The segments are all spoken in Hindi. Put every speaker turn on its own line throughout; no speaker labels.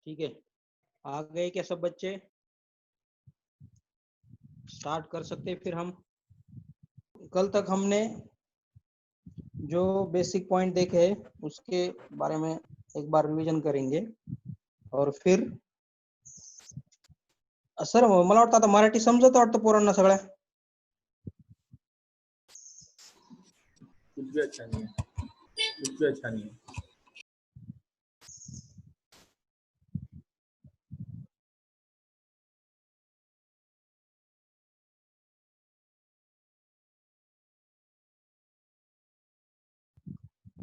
ठीक है, आ गए क्या सब बच्चे? स्टार्ट कर सकते हैं फिर हम। कल तक हमने जो बेसिक पॉइंट देखे उसके बारे में एक बार रिवीजन करेंगे और फिर सर मला वाटतं आता मराठी समजत वाटतं पोरांना सगळ्या.
कुछ भी अच्छा नहीं है, कुछ भी अच्छा नहीं है.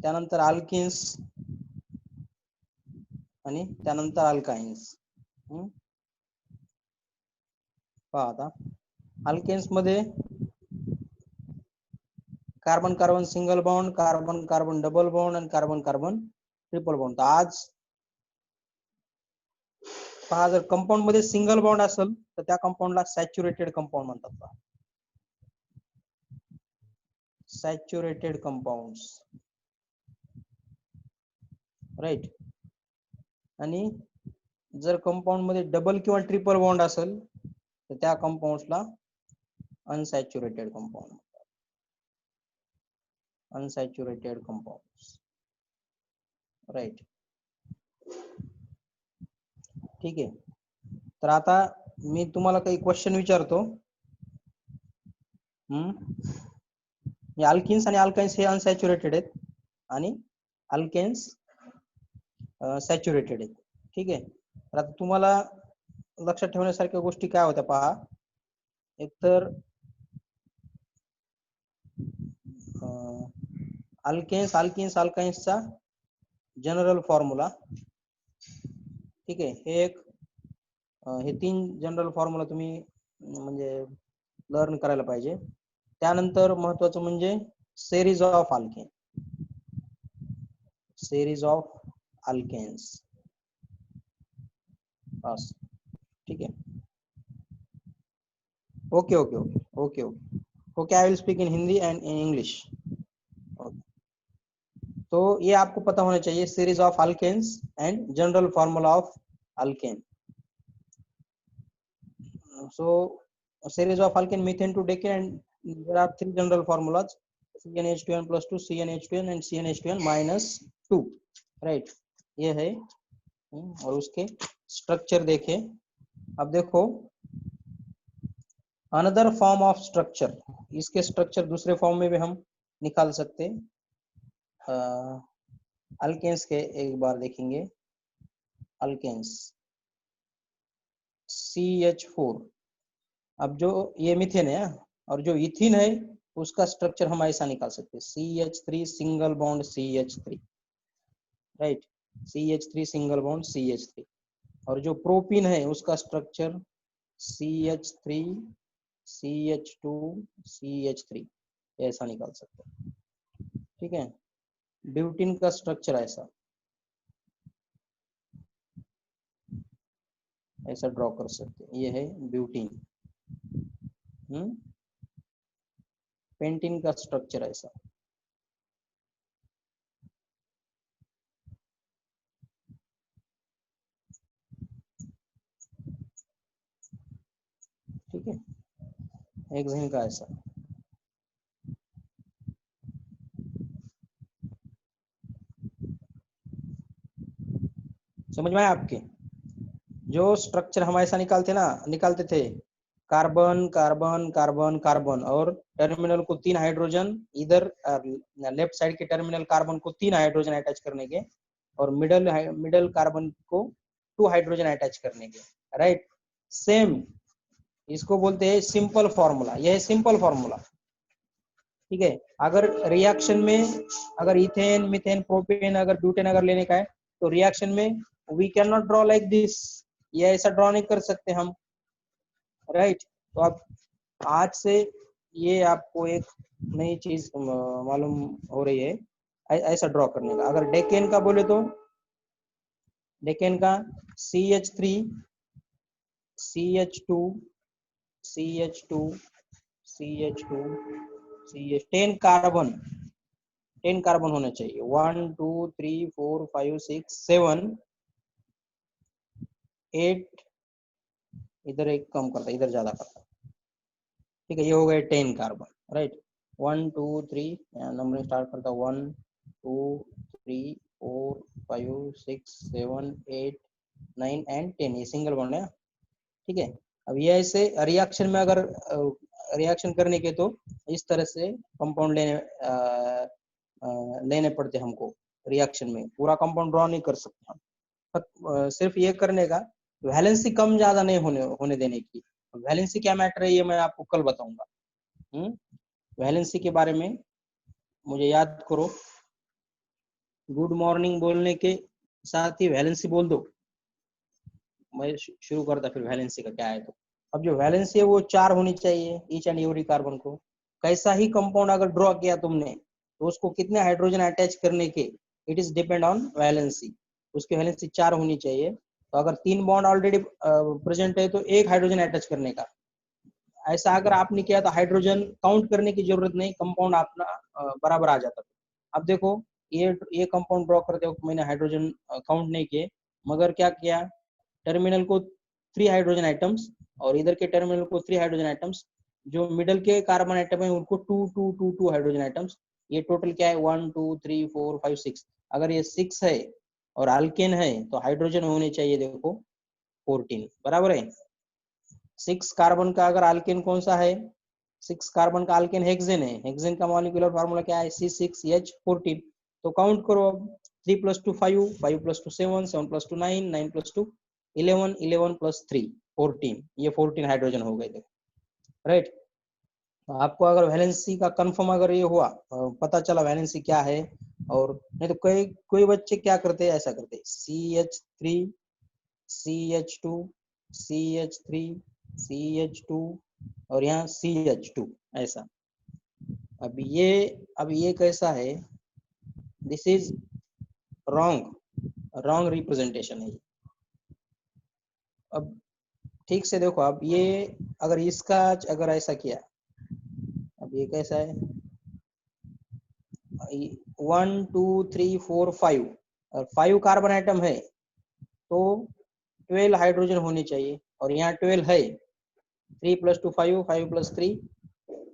त्यानंतर अल्किन्स आणि त्यानंतर अल्काइन्स. पहा आता अल्केन्स मध्ये carbon carbon single bond, carbon carbon double bond आणि कार्बन कार्बन ट्रिपल बॉन्ड. आज पहा जर कंपाऊंड मध्ये सिंगल बॉन्ड असेल तर त्या कंपाऊंडला सॅच्युरेटेड कंपाऊंड म्हणतात. पहा सॅच्युरेटेड कंपाऊंड्स, राईट. आणि जर कंपाऊंड मध्ये डबल किंवा ट्रिपल बॉन्ड असेल तर त्या कंपाऊंड्सला अनसॅच्युरेटेड कंपाऊंड म्हणतात. Unsaturated compounds, right. ठीक आहे, तर आता मी तुम्हाला काही क्वेश्चन विचारतो. अल्किन्स आणि अल्काइन्स हे अनसॅच्युरेटेड आहेत आणि अल्केन्स सॅच्युरेटेड आहेत. ठीक आहे, तर आता तुम्हाला लक्षात ठेवण्यासारख्या गोष्टी काय होत्या पहा. एकतर अल्केन्स अल्किन्स अल्काइन्सचा जनरल फॉर्म्युला. ठीक आहे, हे तीन जनरल फॉर्म्युला तुम्ही म्हणजे लर्न करायला पाहिजे. त्यानंतर महत्वाचं म्हणजे series of alkane, series of alkanes. बस, ठीक है. Okay okay okay okay okay okay, I will speak in Hindi and in English. तो ये आपको पता होना चाहिए, series of alkanes and general formula of alkane. So series of alkane, methane to decane, and there are three general formulas: CnH2n plus 2, CnH2n and CnH2n minus 2, right. ये है. और उसके स्ट्रक्चर देखें. अब देखो अनदर फॉर्म ऑफ स्ट्रक्चर, इसके स्ट्रक्चर दूसरे फॉर्म में भी हम निकाल सकते. अल्केन्स के एक बार देखेंगे. Alkanes CH4. अब जो ये मीथेन है और जो इथिन है उसका स्ट्रक्चर हम ऐसा निकाल सकते हैं, CH3 single bond CH3, right. CH3 single bond CH3. और जो प्रोपीन है उसका स्ट्रक्चर CH3 CH2 CH3, ऐसा निकाल सकते हैं. ठीक है, ब्यूटीन का स्ट्रक्चर ऐसा ऐसा ड्रॉ कर सकते हैं. ये है ब्यूटीन. पेंटीन का स्ट्रक्चर ऐसा. ठीक है, हेक्सेन का ऐसा. समझ में आया आपके? जो स्ट्रक्चर हम ऐसा निकालते थे, कार्बन कार्बन कार्बन कार्बन और टर्मिनल को 3 हाइड्रोजन, इधर लेफ्ट साइड के टर्मिनल कार्बन को 3 हाइड्रोजन अटैच करने के और मिडल कार्बन को 2 हाइड्रोजन अटैच करने के, राइट. सेम इसको बोलते हैं सिंपल फॉर्मूला. यह है सिंपल फॉर्मूला. ठीक है, अगर रिएक्शन में अगर इथेन मीथेन प्रोपेन अगर ब्यूटेन अगर लेने का है तो रिएक्शन में we can not draw like this, ये ऐसा ड्रॉ नहीं कर सकते हम, राइट. तो अब आज से ये आपको एक नई चीज मालूम हो रही है, ऐसा ड्रॉ करने का. अगर डेकेन का बोले तो डेकेन का CH3 CH2 CH2 CH2 CH 10 carbon होना चाहिए. 1 2 3 4 5 6 7 8, इधर एक कम करता, इधर ज्यादा करता, ठीक है। ये हो गए 10 कार्बन, राइट। 1 2 3 नंबरिंग स्टार्ट करता, 1 2 3 4 5 6 7 8 9 एंड 10, ये सिंगल बॉन्ड है, ठीक है। अब ये ऐसे रिएक्शन में अगर रिएक्शन करने के तो इस तरह से कंपाउंड लेने पड़ते हमको। रिएक्शन में पूरा कंपाउंड ड्रॉ नहीं कर सकता, सिर्फ ये करने का वैलेंसी कम ज्यादा नहीं होने देने की। वैलेंसी क्या मैटर है ये मैं आपको कल बताऊंगा। वैलेंसी के बारे में मुझे याद करो, गुड मॉर्निंग बोलने के साथ ही वैलेंसी बोल दो, मैं शुरू करता फिर वैलेंसी का क्या है। तो अब जो वैलेंसी है वो 4 होनी चाहिए ईच एंड एवरी कार्बन को। कैसा ही कंपाउंड अगर ड्रॉ किया तुमने तो उसको कितने हाइड्रोजन अटैच करने के, it is depend on valency. उसकी वैलेंसी 4 होनी चाहिए। तो अगर 3 बॉन्ड ऑलरेडी प्रेजेंट है तो 1 हाइड्रोजन अटैच करने का। ऐसा अगर आपने किया तो हाइड्रोजन काउंट करने की जरूरत नहीं, कंपाउंड अपना बराबर आ जाता। अब देखो ये कंपाउंड ड्रॉ करते वक्त मैंने हाइड्रोजन काउंट नहीं किए, मगर क्या किया, टर्मिनल को 3 हाइड्रोजन आइटम्स और इधर के टर्मिनल को 3 हाइड्रोजन आइटम्स, जो मिडल के कार्बन आइटम है उनको 2 2 2 2 हाइड्रोजन आइटम्स। ये टोटल क्या है 1 2 3 4 5 6। अगर ये 6 है और अल्केन है तो हाइड्रोजन होने चाहिए देखो 14, बराबर है। 6 कार्बन का अगर अल्केन कौन सा है, 6 कार्बन का अल्केन हेक्सेन है। हेक्सेन का मॉलिक्यूलर फार्मूला क्या है, C6H14। तो काउंट करो अब, 3 + 2 5, 5 + 2 7, 7 + 2 9, 9 + 2 11, 11 + 3 14। ये 14 हाइड्रोजन हो गए, राइट। आपको अगर वैलेंसी का कंफर्म अगर ये हुआ, पता चला वैलेंसी क्या है, और नहीं तो कोई बच्चे क्या करते हैं, ऐसा करते CH3 CH2 CH3 CH2 और यहाँ CH2 ऐसा। अब ये कैसा है, दिस इज रॉन्ग रिप्रेजेंटेशन है। अब ठीक से देखो, अब ये अगर इसका अगर ऐसा किया, अब ये कैसा है, 1 2 3 4 5 और 5 कार्बन आइटम है तो 12 हाइड्रोजन होने चाहिए, और यहाँ 12 है। 3 + 2 5, 5 + 3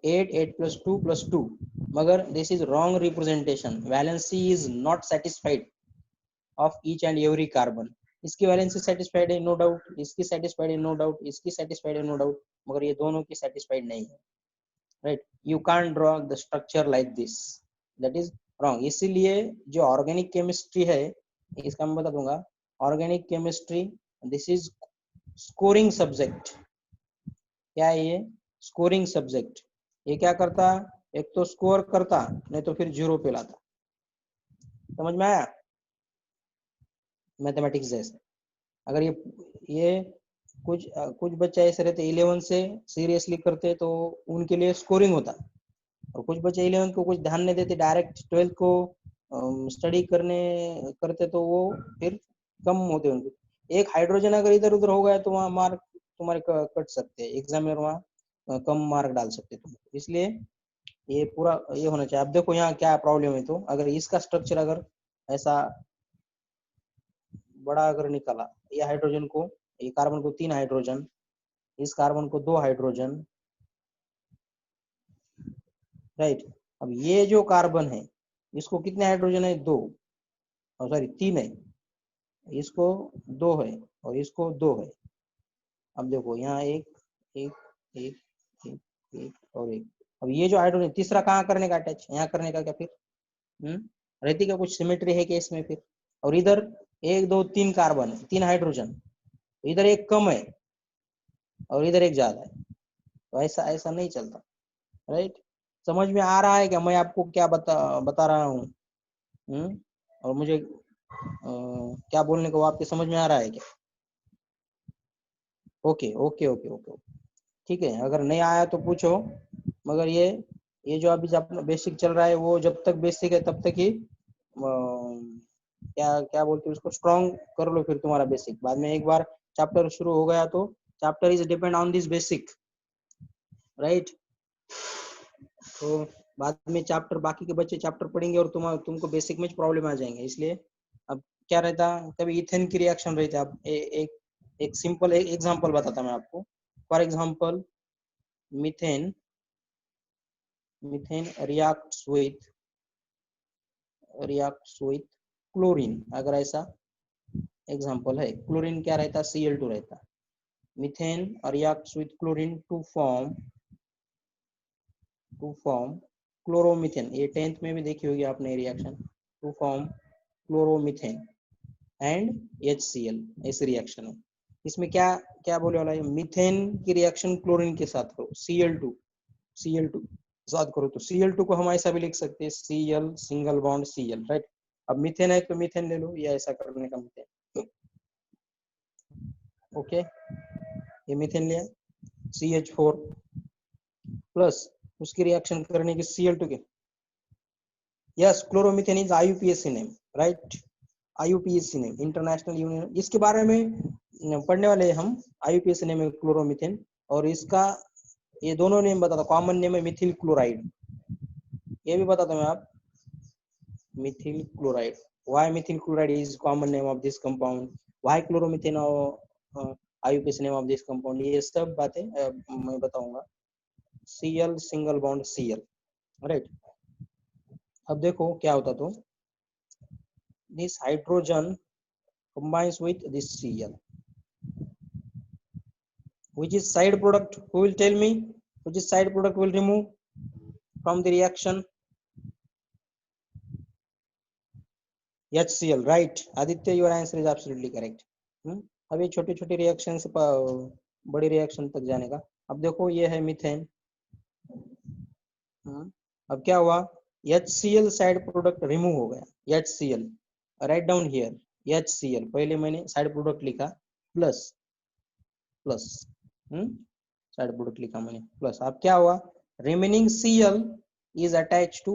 8, 8 + 2 + 2, मगर this is wrong representation. Valency is not satisfied of each and every carbon. इसकी वैलेंसी सेटिस्फाइड है नो डाउट, इसकी सेटिस्फाइड है नो डाउट, इसकी सेटिस्फाइड है नो डाउट, मगर ये दोनों की सेटिस्फाइड नहीं है, right. You can't draw the structure like this, that is wrong. इसीलिए जो ऑर्गेनिक केमिस्ट्री है, इसका मैं बता दूंगा, organic chemistry this is scoring subject. क्या है ये, स्कोरिंग सब्जेक्ट। ये क्या करता, एक तो स्कोर करता, नहीं तो फिर 0 पे लाता। समझ में आया, मैथमेटिक्स जैसे। अगर ये कुछ बच्चे ऐसे रहते 11 से सीरियसली करते तो उनके लिए स्कोरिंग होता, और कुछ बच्चे 11 को कुछ ध्यान नहीं देते, डायरेक्ट 12 को स्टडी करते तो वो फिर कम होते उनके। एक हाइड्रोजन अगर इधर उधर हो गया तो वहाँ मार्क तुम्हारे कट सकते हैं, एग्जामिनर वहाँ कम मार्क डाल सकते तुम। इसलिए ये पूरा ये होना चाहिए। अब देखो यहाँ क्या प्रॉब्लम है, तो अगर इसका स्ट्रक्चर अगर ऐसा बड़ा अगर निकाला, ये हाइड्रोजन को, ये कार्बन को 3 हाइड्रोजन, इस कार्बन को 2 हाइड्रोजन, राइट। अब ये जो कार्बन है इसको कितने हाइड्रोजन है, 2, सॉरी 3 है, इसको 2 है और इसको 2 है। अब देखो यहाँ एक एक एक एक एक और एक। अब ये जो हाइड्रोजन तीसरा कहाँ करने का अटैच, यहाँ करने का क्या फिर, रहती क्या कुछ सिमेट्री है क्या इसमें फिर। और इधर 1 2 3 कार्बन, 3 हाइड्रोजन, इधर एक कम है और इधर एक ज्यादा है, तो ऐसा ऐसा नहीं चलता, राइट। समझ में आ रहा है क्या मैं आपको क्या बता रहा हूँ, और मुझे क्या बोलने को आपके समझ में आ रहा है क्या। ओके ओके ओके ओके, ठीक है। अगर नहीं आया तो पूछो, मगर ये जो अभी अपना बेसिक चल रहा है वो जब तक बेसिक है तब तक ही क्या क्या बोलते हैं उसको, स्ट्रॉन्ग कर लो फिर तुम्हारा बेसिक। बाद में एक बार चैप्टर शुरू हो गया तो chapter is depend on this basic, right. तो बाद में चैप्टर बाकी के बच्चे चैप्टर पढ़ेंगे और तुमको बेसिक में प्रॉब्लम आ जाएंगे। इसलिए अब क्या रहता, कभी इथेन की रिएक्शन रहती है, अब एक सिंपल एक एग्जांपल बताता मैं आपको। For example methane methane reacts with chlorine. अगर ऐसा एग्जांपल है, क्लोरीन क्या रहता है, Cl2 रहता है। Methane reacts with chlorine to form chloromethane. ये 10th में भी देखी होगी आपने reaction, to form chloromethane and HCl। ऐसी रिएक्शन है। इसमें क्या क्या बोले वाला है, मीथेन की रिएक्शन क्लोरीन के साथ करो, Cl2 साथ करो, तो Cl2 को हम ऐसा भी लिख सकते हैं, Cl single bond Cl, right. अब मीथेन है तो मीथेन ले लो, या ऐसा करने का मीथेन। ओके, ये मीथेन लिया, CH4 प्लस उसकी रिएक्शन करने की Cl2 के। Yes, chloromethane is IUPAC name, right. IUPAC name, international union, इसके बारे में पढ़ने वाले हैं हम। IUPAC नेम है क्लोरोमीथेन, और इसका ये दोनों नेम बताता, कॉमन नेम है मिथिल क्लोराइड। ये भी बताता मैं आप, Mithil chloride. Why Mithil chloride is common name of this compound, why chloromethane IUPAC name of this compound, ये सब बातें मैं बताऊंगा। Cl single bond Cl, right. अब देखो क्या होता, तो this hydrogen combines with this Cl, which is side product, who will tell me which is side product will remove from the reaction? HCl, right. Aditya, your answer is absolutely correct. अब ये छोटी छोटी रिएक्शन से बड़ी रिएक्शन तक जाने का। अब देखो ये है मीथेन, अब क्या हुआ, HCl साइड प्रोडक्ट रिमूव हो गया, HCl, write down here, HCl पहले मैंने साइड प्रोडक्ट लिखा, प्लस साइड प्रोडक्ट लिखा मैंने, प्लस। अब क्या हुआ, remaining Cl is attached to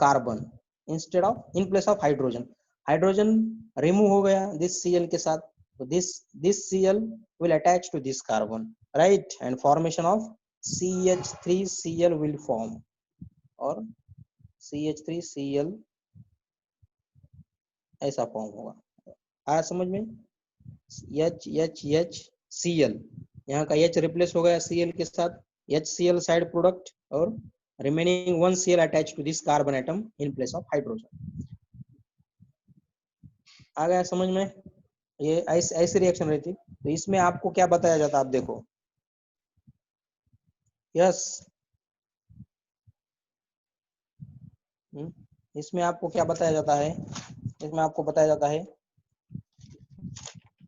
carbon instead of, in place of hydrogen. Hydrogen remove हो गया दिस Cl के साथ, तो this Cl will attach to this carbon, right, and formation of CH3Cl will form, और CH3Cl ऐसा फॉर्म होगा। आया समझ में? HCl, यहाँ का H रिप्लेस हो गया Cl के साथ, HCl साइड प्रोडक्ट, और remaining 1 Cl attach to this carbon atom in place of hydrogen. आ गया समझ में? ये ऐसी रिएक्शन रहती। तो इसमें आपको क्या बताया जाता, आप देखो, यस, इसमें आपको क्या बताया जाता है, इसमें आपको बताया जाता है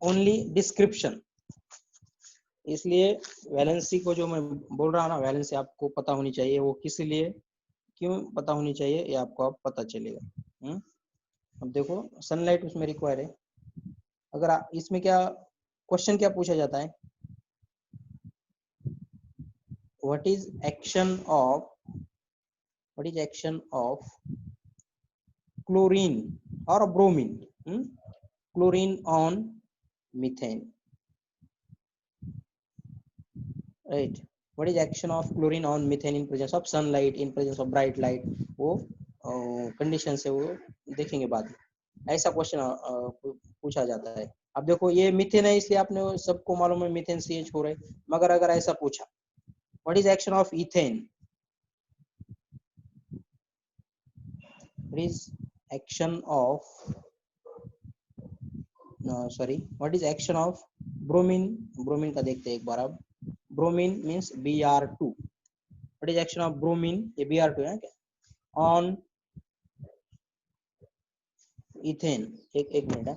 ओनली डिस्क्रिप्शन। इसलिए वैलेंसी को जो मैं बोल रहा हूँ ना, वैलेंसी आपको पता होनी चाहिए, वो किस लिए क्यों पता होनी चाहिए, ये आपको अब पता चलेगा। अब देखो सनलाइट उसमें रिक्वायर है। अगर इसमें क्या क्वेश्चन क्या पूछा जाता है, what is action of chlorine और bromine, chlorine on methane, right. What is action of chlorine on methane in presence of sunlight, in presence of bright light, वो कंडीशन से वो देखेंगे बाद में। ऐसा क्वेश्चन पूछा जाता है। अब देखो ये मीथेन है, इसलिए आपने सबको मालूम है मीथेन CH4 है, मगर अगर ऐसा पूछा what is action of ethane, what is action of what is action of bromine, bromine का देखते हैं एक बार। अब bromine means Br2, what is action of bromine, ये Br2 है क्या, ऑन इथेन। एक मिनट है,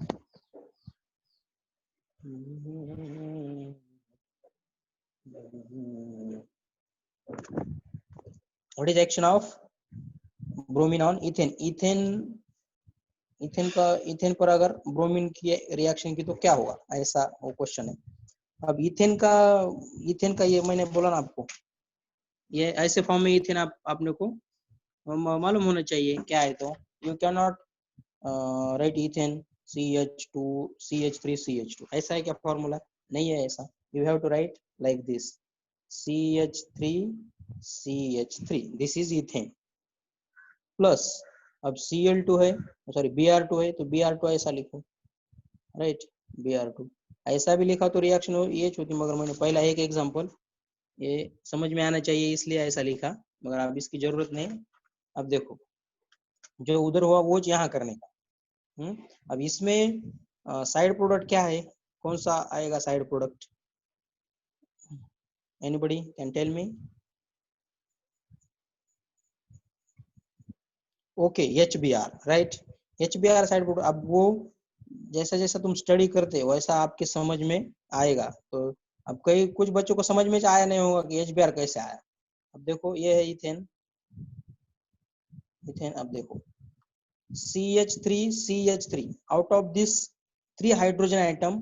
what is action of bromine on ethane, ethane पर अगर ब्रोमीन की रिएक्शन की तो क्या होगा, ऐसा वो क्वेश्चन है। अब इथेन का ये मैंने बोला ना आपको, ये ऐसे फॉर्म में इथेन आपने को मालूम होना चाहिए क्या है। तो you can not right ethane CH2 CH3 CH2, ऐसा है क्या फॉर्मूला, नहीं है ऐसा। You have to write like this, CH3 CH3, this is ethane, plus अब Cl2 है, सॉरी Br2 है, तो Br2 ऐसा लिखो, राइट। Br2 ऐसा भी लिखा तो रिएक्शन ये होती, मगर मैंने पहला एक एग्जांपल ये समझ में आना चाहिए इसलिए ऐसा लिखा, मगर अब इसकी जरूरत नहीं। अब देखो जो उधर हुआ वो यहाँ करने का। अब इसमें साइड प्रोडक्ट क्या है, कौन सा आएगा side product? Anybody can tell me? Okay, HBr, right. HBr side product. अब वो जैसा जैसा तुम स्टडी करते हो वैसा आपके समझ में आएगा। तो अब कई कुछ बच्चों को समझ में आया नहीं होगा कि HBr कैसे आया। अब देखो ये है इथेन, इथेन। अब देखो CH3 out of this 3 hydrogen atom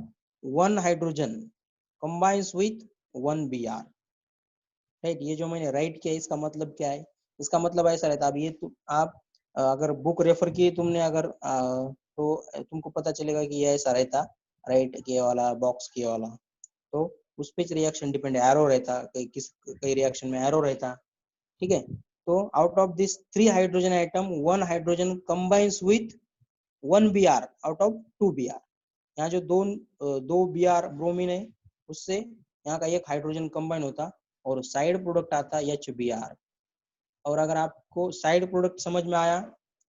1 hydrogen combines with 1 Br, right. ये जो मैंने राइट किया इसका मतलब क्या है? इसका मतलब ऐसा रहता है, अब ये आप अगर बुक रेफर किए तुमने अगर तो तुमको पता चलेगा कि ये ऐसा रहता, राइट के वाला बॉक्स के वाला। तो उस पे रिएक्शन डिपेंड, एरो रहता, कई रिएक्शन में एरो रहता, ठीक है। तो out of this 3 hydrogen atom 1 hydrogen combines with 1 Br out of 2 Br। यहाँ जो दो Br ब्रोमीन है उससे यहाँ का एक हाइड्रोजन कंबाइन होता और साइड प्रोडक्ट आता HBr। और अगर आपको साइड प्रोडक्ट समझ में आया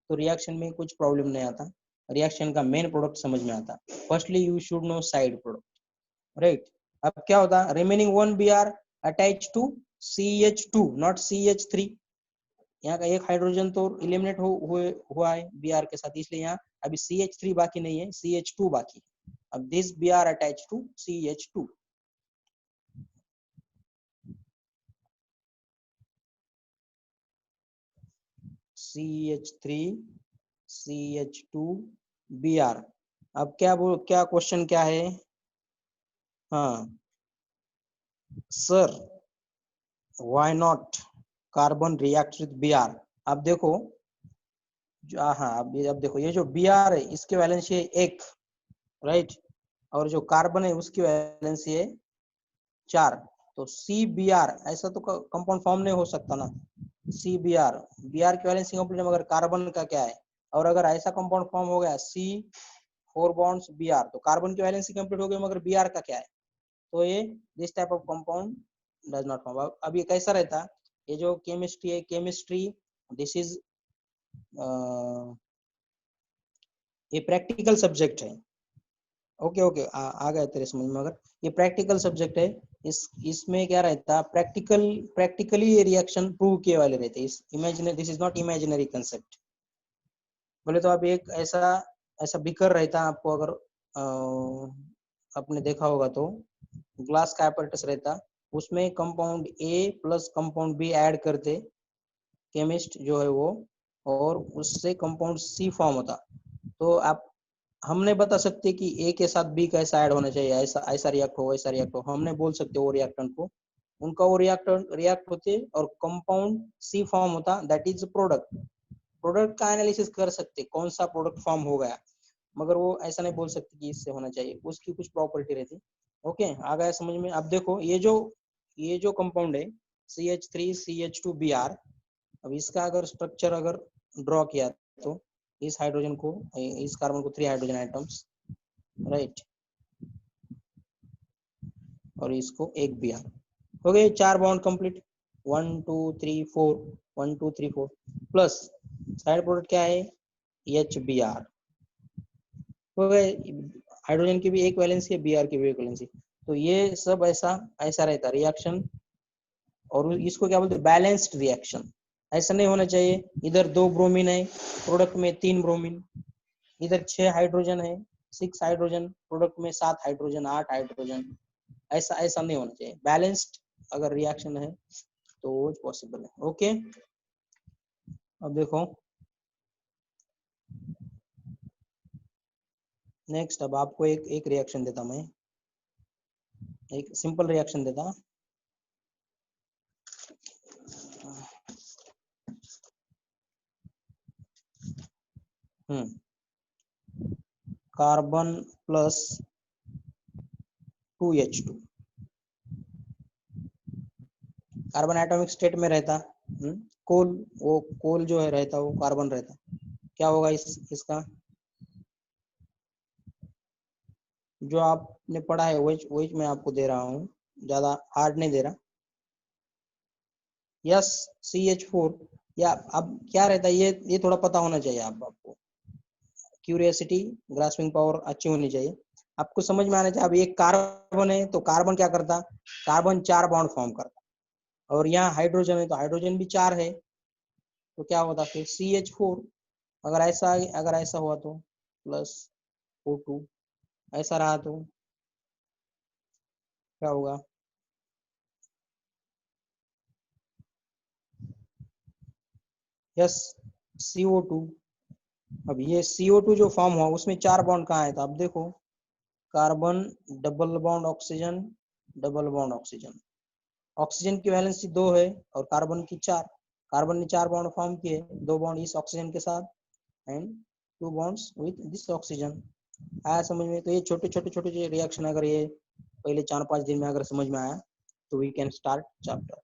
तो रिएक्शन में कुछ प्रॉब्लम नहीं आता, रिएक्शन का मेन प्रोडक्ट समझ में आता। Firstly you should know side product, right. अब क्या होता, remaining 1 Br attach to CH2 not CH3। यहाँ का एक हाइड्रोजन तो इलिमिनेट हुआ है Br के साथ, इसलिए यहाँ अभी CH3 बाकी नहीं है, CH2 बाकी है। अब this Br attach to CH2। CH3 CH2 Br। अब क्या क्वेश्चन क्या है? हाँ sir, why not carbon react with Br। अब देखो हाँ अब देखो ये जो Br है इसके वैलेंसी है 1, राइट। और जो कार्बन है उसकी वैलेंसी है 4। तो CBr ऐसा तो कंपाउंड फॉर्म नहीं हो सकता ना। CBr, Br की वैलेंसी कंप्लीट है मगर कार्बन का क्या है? और अगर ऐसा कंपाउंड फॉर्म हो गया C4 बॉन्ड्स Br, तो कार्बन की वैलेंसी कंप्लीट हो गई मगर Br का क्या है? तो ये this type of compound does not form. अब ये कैसा रहता है? ये जो केमिस्ट्री है, केमिस्ट्री दिस इज ये प्रैक्टिकल सब्जेक्ट है। ओके ओके आ गया तेरे समझ में। मगर ये प्रैक्टिकल सब्जेक्ट है, इसमें क्या रहता है, प्रैक्टिकली ये रिएक्शन प्रूव किए वाले रहते हैं। इस imaginary, this is not imaginary concept. बोले तो अब एक ऐसा ऐसा बीकर रहता है, आपको अगर आपने देखा होगा तो ग्लास का apparatus रहता, उसमें compound A plus compound B add करते केमिस्ट जो है वो, और उससे कंपाउंड C फॉर्म होता। तो आप हम नहीं बता सकते कि ए के साथ बी कैसा ऐड होना चाहिए, ऐसा ऐसा रिएक्ट हो वैसा रिएक्ट हो, हम नहीं बोल सकते वो रिएक्टेंट को। उनका वो रिएक्ट होते और कंपाउंड सी फॉर्म होता, दैट इज प्रोडक्ट। प्रोडक्ट का एनालिसिस कर सकते कौन सा प्रोडक्ट फॉर्म हो गया, मगर वो ऐसा नहीं बोल सकते कि इससे होना चाहिए, उसकी कुछ प्रॉपर्टी रहती। ओके आ गया समझ में? अब देखो ये जो कंपाउंड है CH3 CH2 Br, अब इसका अगर स्ट्रक्चर अगर ड्रॉ किया तो इस हाइड्रोजन को, इस कार्बन को 3 हाइड्रोजन आइटम्स, राइट, और इसको एक Br हो गए, 4 bond complete. 1 2 3 4 1 2 3 4 plus side product क्या है HBr हो गए। हाइड्रोजन की भी एक वैलेंसी है, Br की भी एक वैलेंसी। तो ये सब ऐसा ऐसा रहता रिएक्शन, और इसको क्या बोलते हैं, बैलेंस्ड रिएक्शन। ऐसा नहीं होना चाहिए इधर 2 ब्रोमीन है प्रोडक्ट में 3 ब्रोमीन, इधर 6 हाइड्रोजन है 6 हाइड्रोजन प्रोडक्ट में 7 हाइड्रोजन 8 हाइड्रोजन, ऐसा ऐसा नहीं होना चाहिए। बैलेंस्ड अगर रिएक्शन है तो वो पॉसिबल है। ओके अब देखो नेक्स्ट, अब आपको एक रिएक्शन देता मैं, एक सिंपल रिएक्शन देता। Carbon plus 2H2, carbon atomic state में रहता। कोल, वो कोल जो है रहता वो कार्बन रहता। क्या होगा इसका जो आपने पढ़ा है वही मैं आपको दे रहा हूँ, ज्यादा हार्ड नहीं दे रहा। यस CH4 या अब क्या रहता है, ये थोड़ा पता होना चाहिए आपको। क्यूरियोसिटी, ग्रास्पिंग पावर अच्छी होनी चाहिए, आपको समझ में आना चाहिए। अब एक कार्बन है तो कार्बन क्या करता, कार्बन 4 बॉन्ड फॉर्म करता, और यहाँ हाइड्रोजन है तो हाइड्रोजन भी 4 है, तो क्या होता फिर CH4। अगर ऐसा हुआ तो प्लस O2, ऐसा रहा तो क्या होगा, यस CO2। अब ये CO2 जो फॉर्म हुआ उसमें 4 बॉन्ड कहाँ है, तो अब देखो carbon double bond oxygen, double bond oxygen, oxygen की वैलेंसी 2 है और कार्बन की 4, कार्बन ने 4 बॉन्ड फॉर्म किए, 2 बॉन्ड इस ऑक्सीजन के साथ and 2 bonds with this oxygen. आया समझ में? तो ये छोटे छोटे छोटे रिएक्शन अगर ये पहले 4-5 दिन में अगर समझ में आया तो वी कैन स्टार्ट चैप्टर।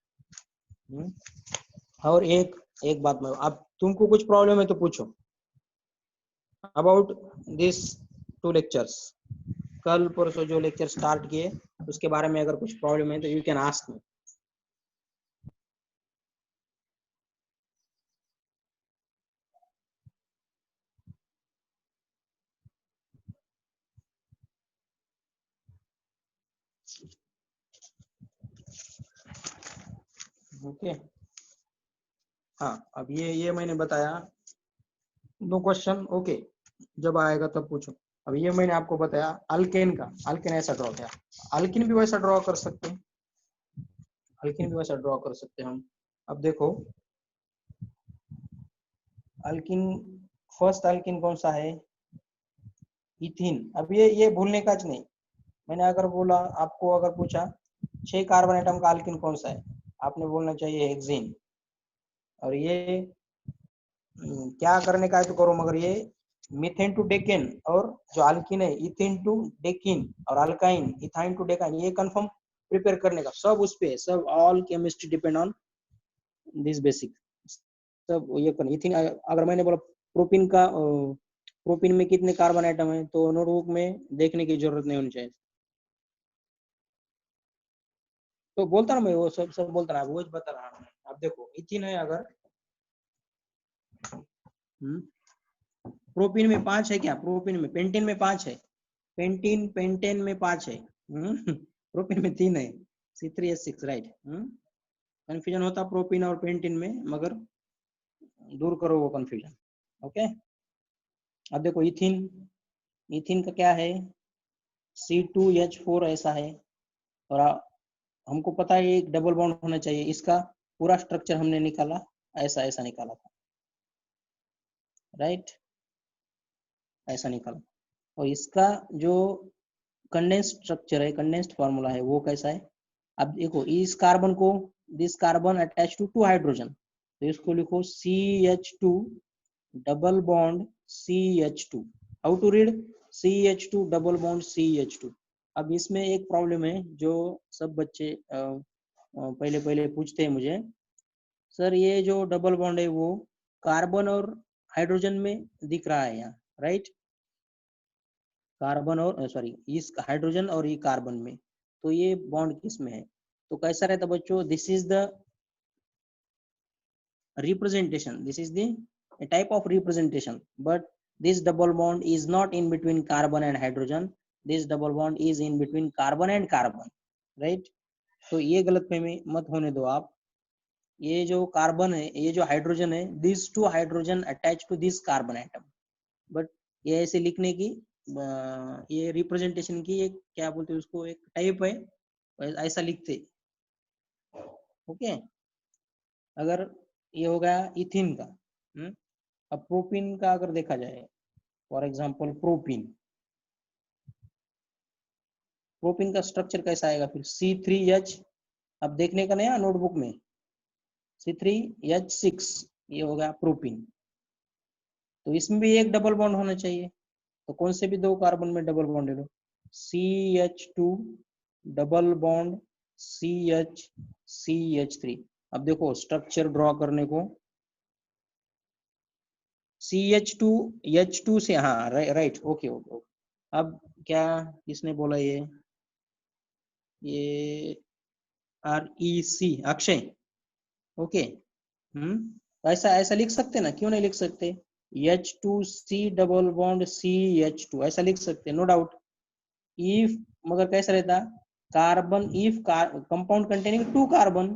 और एक बात मैं, अब तुमको कुछ प्रॉब्लम है तो पूछो अबाउट दिस 2 लेक्चर्स। कल परसों जो लेक्चर स्टार्ट किए उसके बारे में अगर कुछ प्रॉब्लम है तो you can ask me. Okay हाँ, अब ये मैंने बताया, नो क्वेश्चन ओके, जब आएगा तब पूछो। अब ये मैंने आपको बताया अल्केन का, अल्केन ऐसा ड्रॉ किया, अल्किन भी वैसा ड्रॉ कर सकते हैं, अल्किन भी वैसा ड्रॉ कर सकते हैं हम। अब देखो अल्किन, फर्स्ट अल्किन कौन सा है, इथिन। अब ये भूलने का नहीं, मैंने अगर बोला आपको, अगर पूछा 6 कार्बन एटम का अल्किन कौन सा है, आपने बोलना चाहिए हेक्सेन। और ये क्या करने का है तो करो, मगर ये मीथेन टू डेकेन, और जो अल्किन है इथिन टू डेकिन, और अल्काइन इथाइन टू डेकाइन, ये कंफर्म प्रिपेयर करने का सब उस पे, सब all chemistry depend on this basic. सब ये कर, इथिन अगर मैंने बोला प्रोपीन का, प्रोपीन में कितने कार्बन आइटम है तो नोटबुक में देखने की जरूरत नहीं होनी चाहिए। तो बोलता ना मैं, वो सब बोलता रहा, वो बता रहा हूँ। अब देखो इथिन है अगर, प्रोपीन में 5 है क्या, प्रोपीन में, पेंटीन में 5 है, पेंटीन पेंटेन में 5 है, प्रोपीन में 3 है, C3H6 राइट। कंफ्यूजन होता प्रोपीन और पेंटीन में, मगर दूर करो वो कंफ्यूजन। ओके अब देखो इथिन, इथिन का क्या है, C2H4 ऐसा है, और हमको पता है एक डबल बॉन्ड होना चाहिए, इसका पूरा स्ट्रक्चर हमने निकाला, ऐसा ऐसा निकाला था, राइट, ऐसा निकाला। और इसका जो कंडेंस्ड स्ट्रक्चर है, कंडेंस्ड फार्मूला है, वो कैसा है, अब देखो इस कार्बन को, this carbon attach to 2 hydrogen, तो इसको लिखो CH2 double bond CH2। How to read, CH2 double bond CH2। अब इसमें एक प्रॉब्लम है जो सब बच्चे पहले पहले पूछते हैं मुझे, सर ये जो डबल बॉन्ड है वो कार्बन और हाइड्रोजन में दिख रहा है यहाँ, राइट, कार्बन और सॉरी इस हाइड्रोजन और ये कार्बन में, तो ये बॉन्ड किस में है, तो कैसा रहता बच्चों, this is the representation, this is the a type of representation, but this double bond is not in between carbon and hydrogen, this double bond is in between carbon and carbon, right। तो ये गलतफहमी मत होने दो आप, ये जो कार्बन है, ये जो हाइड्रोजन है, this two hydrogen attach to this carbon atom, but ये ऐसे लिखने की ये रिप्रेजेंटेशन की एक क्या बोलते हैं उसको, एक टाइप है, ऐसा लिखते। ओके अगर ये हो गया इथिन का। अब प्रोपीन का अगर देखा जाए, फॉर एग्जांपल प्रोपीन, प्रोपीन का स्ट्रक्चर कैसा आएगा फिर, C3H, अब देखने का नया नोटबुक में, C3H6, ये हो गया प्रोपीन, तो इसमें भी एक डबल बॉन्ड होना चाहिए, तो कौन से भी 2 कार्बन में डबल बॉन्ड ले लो, CH2 डबल बॉन्ड CH3। अब देखो स्ट्रक्चर ड्रॉ करने को, CH2 H2 से, हाँ राइट, ओके ओके, अब क्या किसने बोला ये REC अक्षय, ओके। ऐसा ऐसा लिख सकते ना, क्यों नहीं लिख सकते? H2C डबल बॉन्ड CH2 ऐसा लिख सकते, नो डाउट। इफ, मगर कैसा रहता, carbon if compound containing 2 carbon,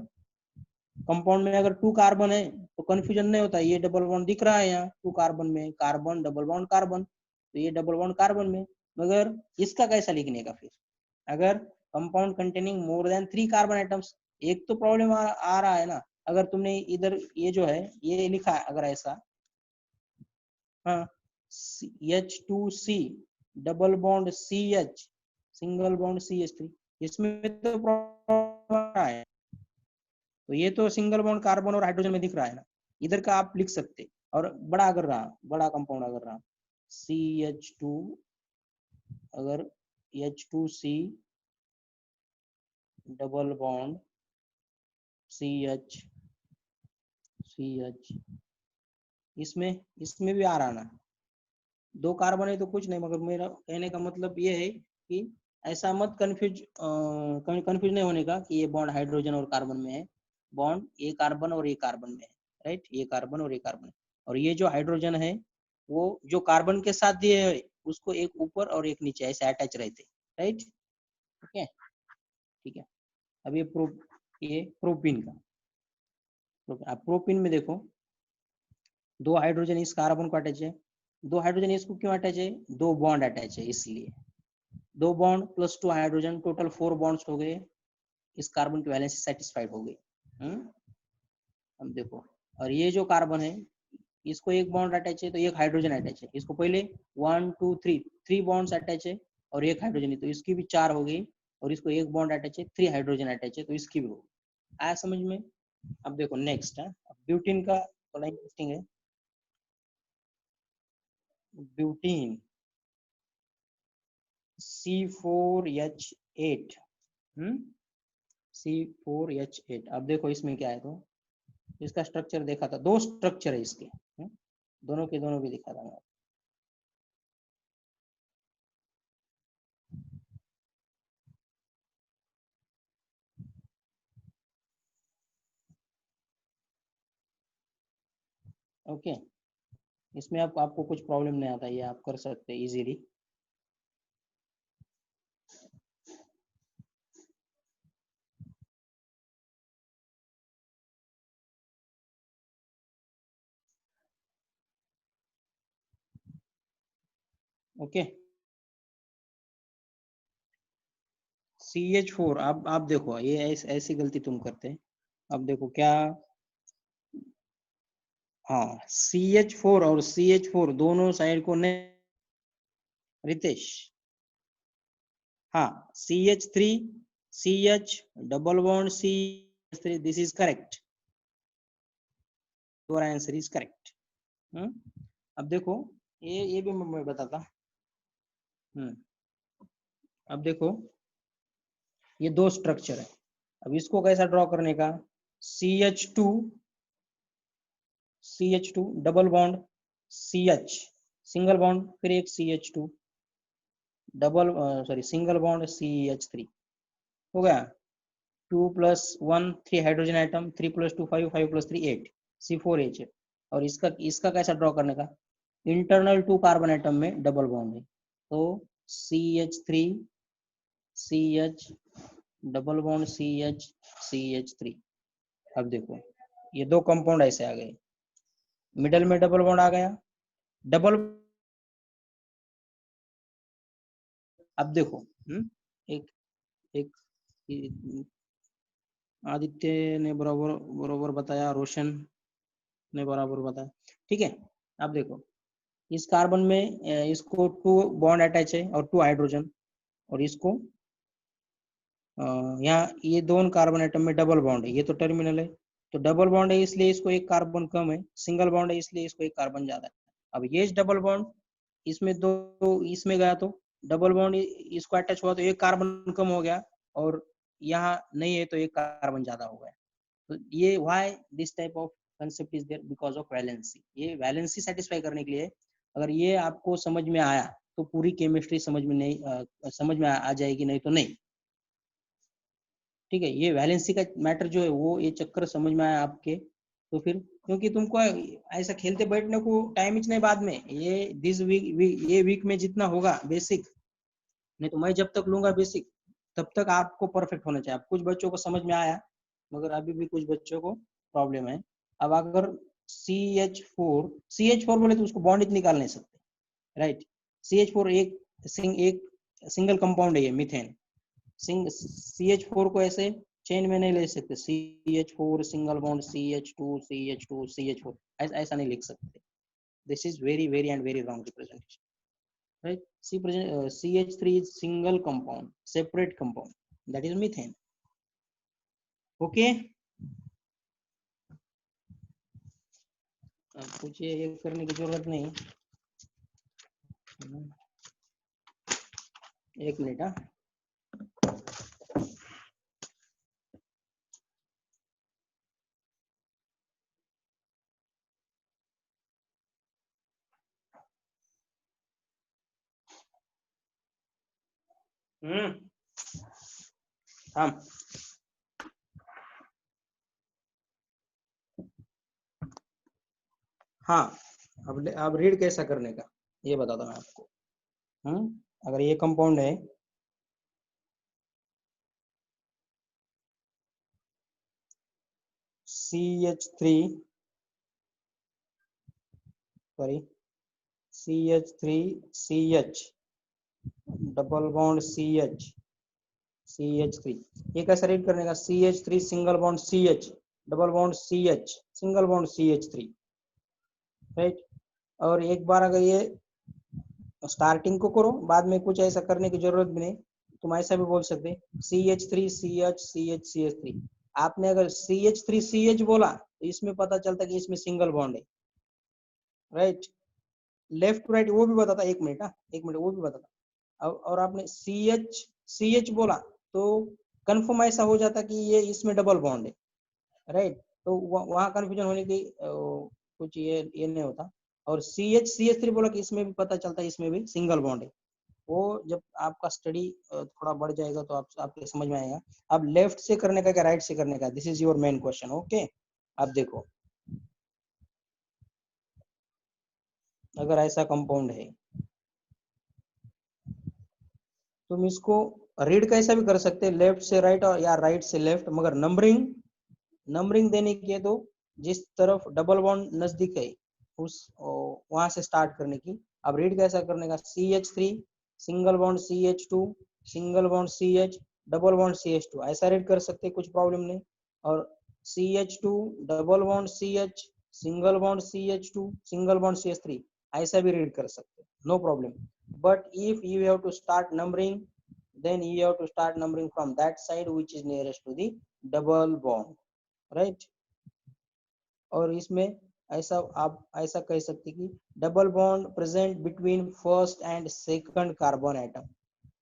compound में अगर 2 कार्बन है तो कंफ्यूजन नहीं होता, ये डबल बॉन्ड दिख रहा है यहाँ 2 कार्बन में, कार्बन डबल बॉन्ड कार्बन, तो ये डबल बॉन्ड कार्बन में। मगर इसका कैसा लिखने का फिर, अगर compound containing more than 3 carbon atoms, एक तो प्रॉब्लम आ रहा है ना। अगर तुमने इधर ये जो है ये लिखा है अगर ऐसा, हाँ, H2C double bond CH single bond CH3, इसमें तो प्रॉब्लम है। तो ये तो सिंगल बॉन्ड कार्बन और हाइड्रोजन में दिख रहा है ना, इधर का आप लिख सकते। और बड़ा अगर रहा, बड़ा कंपाउंड अगर रहा CH2, अगर H2C डबल बॉन्ड CH, इसमें इसमें भी आ रहा ना, 2 कार्बन है तो कुछ नहीं, मगर मेरा कहने का मतलब ये है कि ऐसा मत कंफ्यूज नहीं होने का कि ये बॉन्ड हाइड्रोजन और कार्बन में है, बॉन्ड ये कार्बन और ये कार्बन में है, राइट, ये कार्बन और ये कार्बन। और ये जो हाइड्रोजन है वो जो कार्बन के साथ दिए है उसको एक ऊपर और एक नीचे ऐसे अटैच रहते, राइट, ओके, ठीक है। अब ये प्रोपीन का, आप प्रोपीन में देखो 2 हाइड्रोजन इस कार्बन को अटैच है, 2 हाइड्रोजन इसको क्यों अटैच है, 2 बॉन्ड अटैच है इसलिए, 2 bond plus 2 hydrogen total 4 bonds हो गए, इस कार्बन की वैलेंसी सेटिस्फाइड हो गई। अब देखो, और ये जो कार्बन है इसको एक बॉन्ड अटैच है तो एक हाइड्रोजन अटैच है, इसको पहले 1 2 3 3 बॉन्ड्स अटैच है और एक हाइड्रोजन है तो इसकी भी 4 हो गई, और इसको एक बॉन्ड अटैच है 3 हाइड्रोजन अटैच है तो इसकी भी हो गई। आया समझ में? अब देखो नेक्स्ट है, ब्यूटीन का थोड़ा इंटरेस्टिंग है। Butene C4H8, C4H8। अब देखो इसमें क्या है, तो इसका स्ट्रक्चर देखा था, 2 स्ट्रक्चर है इसके, दोनों के दोनों भी दिखा था मैं। ओके, इसमें आपको कुछ प्रॉब्लम नहीं आता, ये आप कर सकते हैं इजीली। ओके, CH4, अब आप देखो ये ऐसी गलती तुम करते हैं। अब देखो क्या, हाँ, CH4 और CH4 दोनों साइड को नहीं, रितेश, हाँ, CH3 CH double bond CH3, this is correct, your answer is correct. अब देखो ये भी मैं बताता। अब देखो ये 2 स्ट्रक्चर है, अब इसको कैसा ड्रॉ करने का, CH2 double bond CH single bond, फिर एक CH2 double sorry single bond CH3, हो गया। 2 + 1 3 हाइड्रोजन आइटम, 3 + 2 5, 5 + 3 8, C4H। और इसका कैसा ड्रॉ करने का, इंटरनल 2 कार्बन आइटम में डबल बॉन्ड है तो CH3 CH double bond CH3। अब देखो ये 2 कंपाउंड ऐसे आ गए, मिडल में डबल बॉन्ड आ गया, डबल। अब देखो एक एक आदित्य ने बराबर बराबर बताया, रोशन ने बराबर बताया, ठीक है। अब देखो इस कार्बन में इसको 2 बॉन्ड अटैच है और 2 हाइड्रोजन, और इसको यहाँ ये दोनों कार्बन एटम में डबल बॉन्ड है, ये तो टर्मिनल है, तो डबल बॉन्ड है इसलिए इसको एक कार्बन कम है, सिंगल बॉन्ड है इसलिए इसको एक कार्बन ज्यादा है। अब ये डबल बॉन्ड इसमें दो इसमें गया तो डबल बॉन्ड इसको अटैच हुआ तो एक कार्बन कम हो गया, और यहाँ नहीं है तो एक कार्बन ज्यादा हो गया। तो ये why this type of concept is there, because of valency, ये वैलेंसी सेटिस्फाई करने के लिए। अगर ये आपको समझ में आया तो पूरी केमिस्ट्री समझ में नहीं समझ में आ जाएगी, नहीं तो नहीं। ठीक है, ये वैलेंसी का मैटर जो है वो ये चक्कर समझ में आया आपके, तो फिर क्योंकि तुमको ऐसा खेलते बैठने को टाइम ही नहीं बाद में, ये दिस वीक ये वीक में जितना होगा बेसिक, नहीं तो मैं जब तक लूंगा बेसिक तब तक आपको परफेक्ट होना चाहिए। अब कुछ बच्चों को समझ में आया, मगर अभी भी कुछ बच्चों को प्रॉब्लम है। अब अगर CH4 बोले तो उसको बॉन्ड ही निकाल नहीं सकते, राइट। CH4 एक सिंगल कंपाउंड है ये मीथेन। CH4 को ऐसे चेन में नहीं ले सकते, CH4 सिंगल बॉन्ड CH2 ऐसा नहीं लिख सकते। This is very very and very wrong representation, right? CH3 is single compound, separate compound, that is methane. Okay, अब कुछ ये करने की जरूरत नहीं। एक मिनट। हाँ, हाँ, हाँ। अब रीड कैसा करने का ये बताता हूँ मैं आपको। अगर ये कंपाउंड है, CH3 डबल बॉन्ड CH3, ये कैसे रीड करने का? CH3 single bond CH double bond CH single bond CH3, right. और एक बार अगर ये स्टार्टिंग को करो, बाद में कुछ ऐसा करने की जरूरत भी नहीं। तुम ऐसा भी बोल सकते CH3 CH CH CH3। आपने अगर CH3 CH बोला तो इसमें पता चलता कि इसमें सिंगल बॉन्ड है, राइट। लेफ्ट टू राइट वो भी बताता, एक मिनट, हाँ एक मिनट, वो भी बताता। और आपने CH बोला तो कंफर्म ऐसा हो जाता कि ये इसमें डबल बॉन्ड है, राइट। तो वहां कंफ्यूजन होने की कुछ ये नहीं होता। और CH3 बोला कि इसमें भी पता चलता है इसमें भी सिंगल बॉन्ड है। वो जब आपका स्टडी थोड़ा बढ़ जाएगा तो आपके समझ में आएगा। अब लेफ्ट से करने का क्या राइट से करने का, this is your main question. Okay, अब देखो, अगर ऐसा कंपाउंड है तुम इसको रीड कैसा भी कर सकते हैं, लेफ्ट से राइट और या राइट से लेफ्ट, मगर नंबरिंग देने की है तो जिस तरफ डबल बॉन्ड नजदीक है उस वहां से स्टार्ट करने की। अब रीड कैसा करने का? CH3 single bond CH2 single bond CH double bond CH2, ऐसा रीड कर सकते, कुछ प्रॉब्लम नहीं। और CH2 double bond CH single bond CH2 single bond CH3, ऐसा भी रीड कर सकते, no problem. But if you have to start numbering, then you have to start numbering from that side which is nearest to the double bond, right? और इसमें ऐसा आप ऐसा कह सकते कि double bond present between first and second carbon atom.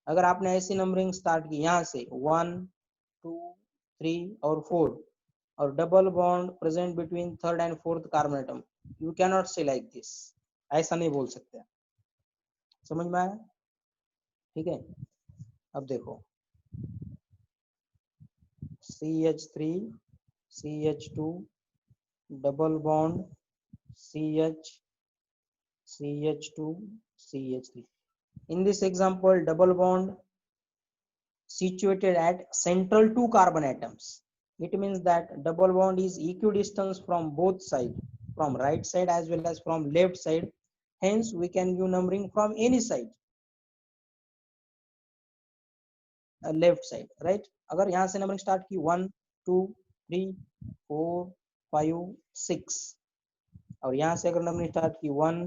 अगर आपने ऐसी नंबरिंग स्टार्ट की यहाँ से 1 2 3 और 4, और double bond present between third and fourth carbon atom, you can not से लाइक दिस, ऐसा नहीं बोल सकते। समझ में आया? ठीक है, अब देखो CH3 CH2 double bond CH CH2 CH3। In this example, double bond situated at central two carbon atoms. It means that double bond is equidistant from both sides, from right side as well as from left side. Hence, we can give numbering from any side, left side, right? अगर यहाँ से नंबरिंग स्टार्ट की 1 2 3 4 5 6, और यहाँ से अगर नंबरिंग स्टार्ट की 1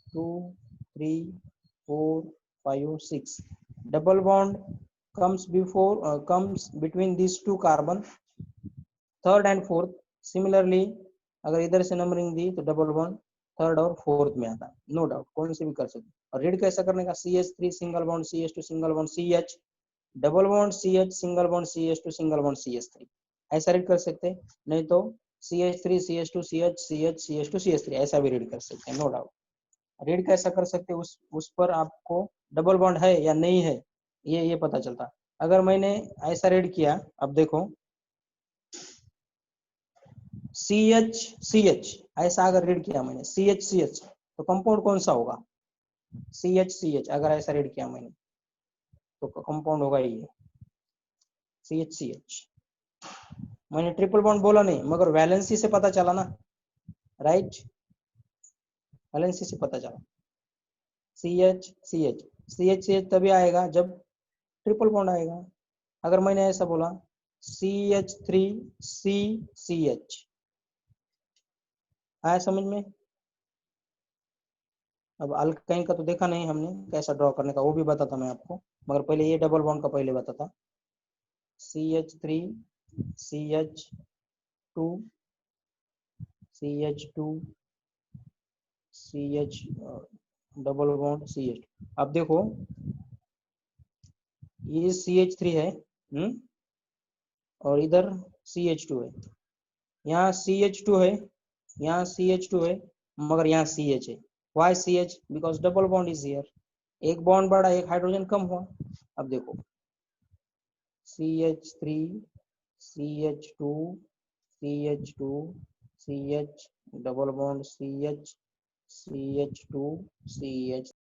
2 3 4 5 6, double bond comes between these two carbon, third and fourth. Similarly अगर इधर से नंबरिंग दी तो डबल बॉन्ड थर्ड और फोर्थ में आता, नो डाउट, कौन से भी कर सकते। और रीड कैसा करने का? CH3 single bond CH2 single bond CH double bond CH single bond CH2 single bond CH3, ऐसा रीड कर सकते। नहीं तो CH3 CH2 CH CH CH2 CH3 ऐसा भी रीड कर सकते हैं, नो डाउट। रीड कैसा कर सकते उस पर आपको डबल बॉन्ड है या नहीं है ये पता चलता। अगर मैंने ऐसा रीड किया, अब देखो CH ऐसा अगर रीड किया मैंने CH तो कंपाउंड कौन सा होगा? CH अगर ऐसा रीड किया मैंने तो कंपाउंड होगा ये CH। मैंने ट्रिपल बॉन्ड बोला नहीं, मगर वैलेंसी से पता चला ना, राइट? वैलेंसी से पता चला CH तभी आएगा जब ट्रिपल बॉन्ड आएगा। अगर मैंने ऐसा बोला CH3CCH, आया समझ में? अब अल्काइन का तो देखा नहीं हमने कैसा ड्रॉ करने का, वो भी बताता मैं आपको, मगर पहले ये डबल बॉन्ड का पहले बताता। CH3CH2 CH2 CH double bond CH। अब देखो ये CH3 है, और इधर CH2 है, यहाँ CH2 है, यहाँ CH2 है, मगर यहाँ CH है। Why CH? Because double bond is here. एक बॉन्ड बढ़ा, एक हाइड्रोजन कम हुआ। अब देखो CH3 CH2 CH2 CH double bond CH CH2 CH